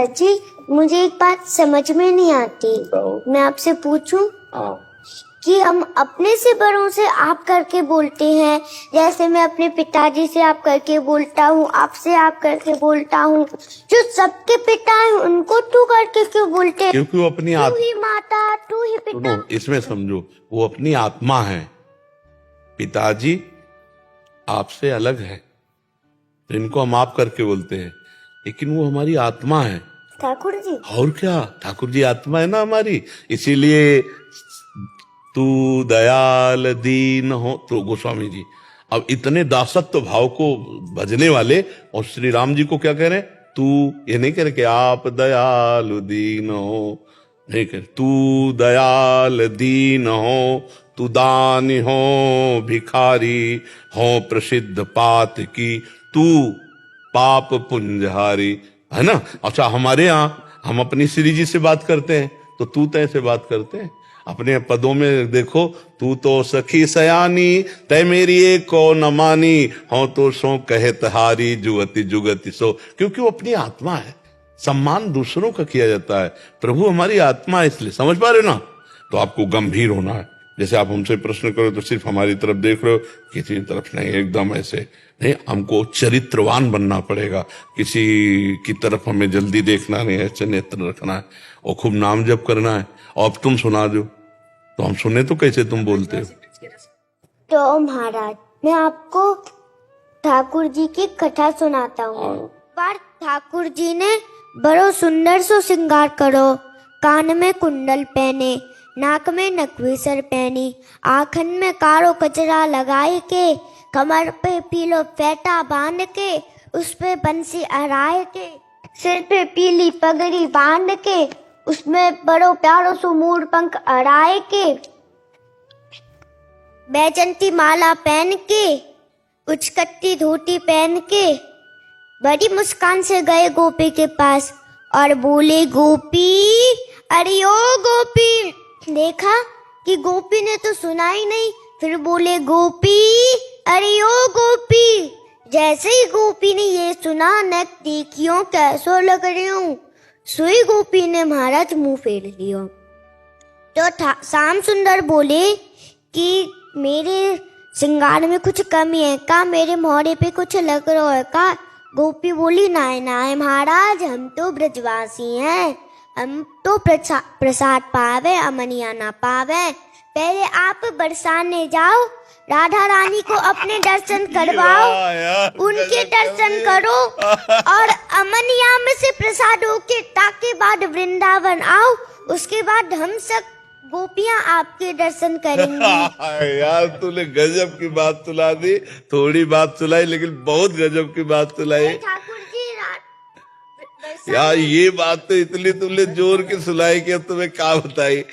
महाराज जी, मुझे एक बात समझ में नहीं आती। मैं आपसे पूछूं कि हम अपने से बड़ों से आप करके बोलते हैं, जैसे मैं अपने पिताजी से आप करके बोलता हूँ, आपसे आप करके बोलता हूँ। जो सबके पिता हैं उनको तू करके क्यों बोलते हैं? क्योंकि वो अपनी तू ही माता, तू ही पिता। सुनो, इसमें समझो, वो अपनी आत्मा है। पिताजी आपसे अलग है, तो इनको हम आप करके बोलते हैं, लेकिन वो हमारी आत्मा है। ठाकुर जी, और क्या, ठाकुर जी आत्मा है ना हमारी। इसीलिए तू दयाल दीन हो, तो गोस्वामी जी अब इतने दासत्व भाव को भजने वाले, और श्री राम जी को क्या कह रहे हैं? तू, ये नहीं कह रहे कि आप दयालु दीन हो, नहीं कह, तू दयाल दीन हो, तू दानी हो, भिखारी हो, प्रसिद्ध पात की, तू पाप पुंजहारी, है ना। अच्छा, हमारे यहाँ हम अपनी श्री जी से बात करते हैं तो तू तय से बात करते हैं। अपने पदों में देखो, तू तो सखी सयानी, तय मेरी एक को न मानी, हो तो सो कहत हारी, जुगति जुगति सो। क्योंकि वो अपनी आत्मा है। सम्मान दूसरों का किया जाता है, प्रभु हमारी आत्मा है, इसलिए। समझ पा रहे हो ना? तो आपको गंभीर होना है। जैसे आप हमसे प्रश्न करो तो सिर्फ हमारी तरफ देख रहे हो, किसी तरफ नहीं, एकदम ऐसे नहीं। हमको चरित्रवान बनना पड़ेगा, किसी की तरफ हमें जल्दी देखना नहीं है, ऐसे नेत्र रखना है और खूब नाम जप करना है। और अब तुम सुना दो तो हम सुने तो कैसे तुम बोलते हो? तो महाराज, मैं आपको ठाकुर जी की कथा सुनाता हूँ। बार ठाकुर जी ने बड़ो सुंदर सो श्रृंगार करो, कान में कुंडल पहने, नाक में नकवीसर पहनी, आँखन में कारो कचरा लगाए के, कमर पे पीलो फेटा बांध के, उस पे बंसी अराए के, सिर पे पीली पगड़ी बांध के, उसमें बड़ो प्यारो सो मोर पंख अड़ाए के, बैजंती माला पहन के, उचकट्टी धोती पहन के, बड़ी मुस्कान से गए गोपी के पास और बोले, गोपी, अरे ओ गोपी। देखा कि गोपी ने तो सुना ही नहीं, फिर बोले, गोपी, अरे ओ गोपी। जैसे ही गोपी ने ये सुना, नेक देखियो कैसो लग रही हूँ, सोई गोपी ने महाराज मुंह फेर लिया। तो श्याम सुंदर बोले कि मेरे श्रृंगार में कुछ कमी है का, मेरे मोहरे पे कुछ लग रहा है का? गोपी बोली, नाय नाय महाराज, हम तो ब्रजवासी हैं, हम तो प्रसाद पावे, अमनिया ना पावे। पहले आप बरसाने जाओ, राधा रानी को अपने दर्शन करवाओ, उनके दर्शन करो और अमनिया में से प्रसाद होके ताके बाद वृंदावन आओ, उसके बाद हम सब गोपियां आपके दर्शन करेंगी। यार तूने गजब की बात सुना दी। थोड़ी बात सुनाई लेकिन बहुत गजब की बात सुनाई। ठाकुर जी यार ये बात तो इतनी तुमने जोर के सुनाई कि अब तुम्हें क्या बताई।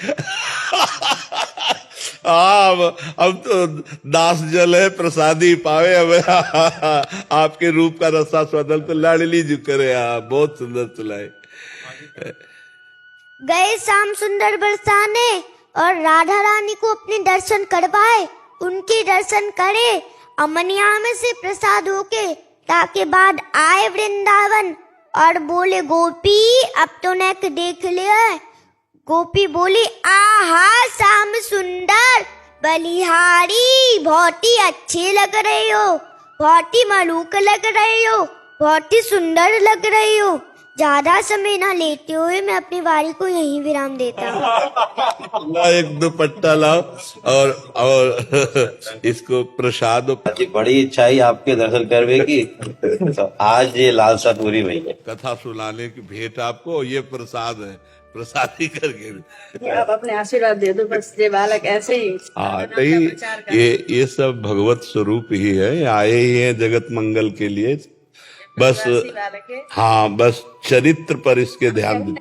अब तो दास जल है प्रसादी पावे, अब आपके रूप का रसा स्वदल तो लाडली जी करे। बहुत सुंदर सुनाई। गए श्याम सुंदर बरसाने और राधा रानी को अपने दर्शन करवाए, उनके दर्शन करे, अमनिया में से प्रसाद होके ताके बाद आए वृंदावन और बोले, गोपी अब तो नेक देख लिया। गोपी बोली, आहा श्याम सुंदर बलिहारी, बहुत ही अच्छे लग रहे हो, बहुत ही मलूक लग रहे हो, बहुत ही सुंदर लग रहे हो। ज्यादा समय ना लेते हुए मैं अपनी वारी को यहीं विराम देता हूँ। एक दुपट्टा लाओ और इसको प्रसाद। बड़ी इच्छा ही आपके दर्शन करने की, तो आज ये लालसा पूरी हुई है। कथा सुनाने की भेंट आपको, ये प्रसाद है, प्रसाद ही करके आप अपने आशीर्वाद दे दो बस। ये बालक ऐसे ही तो ये सब भगवत स्वरूप ही है, आए ही है जगत मंगल के लिए। बस हाँ, बस चरित्र पर इसके ध्यान दे।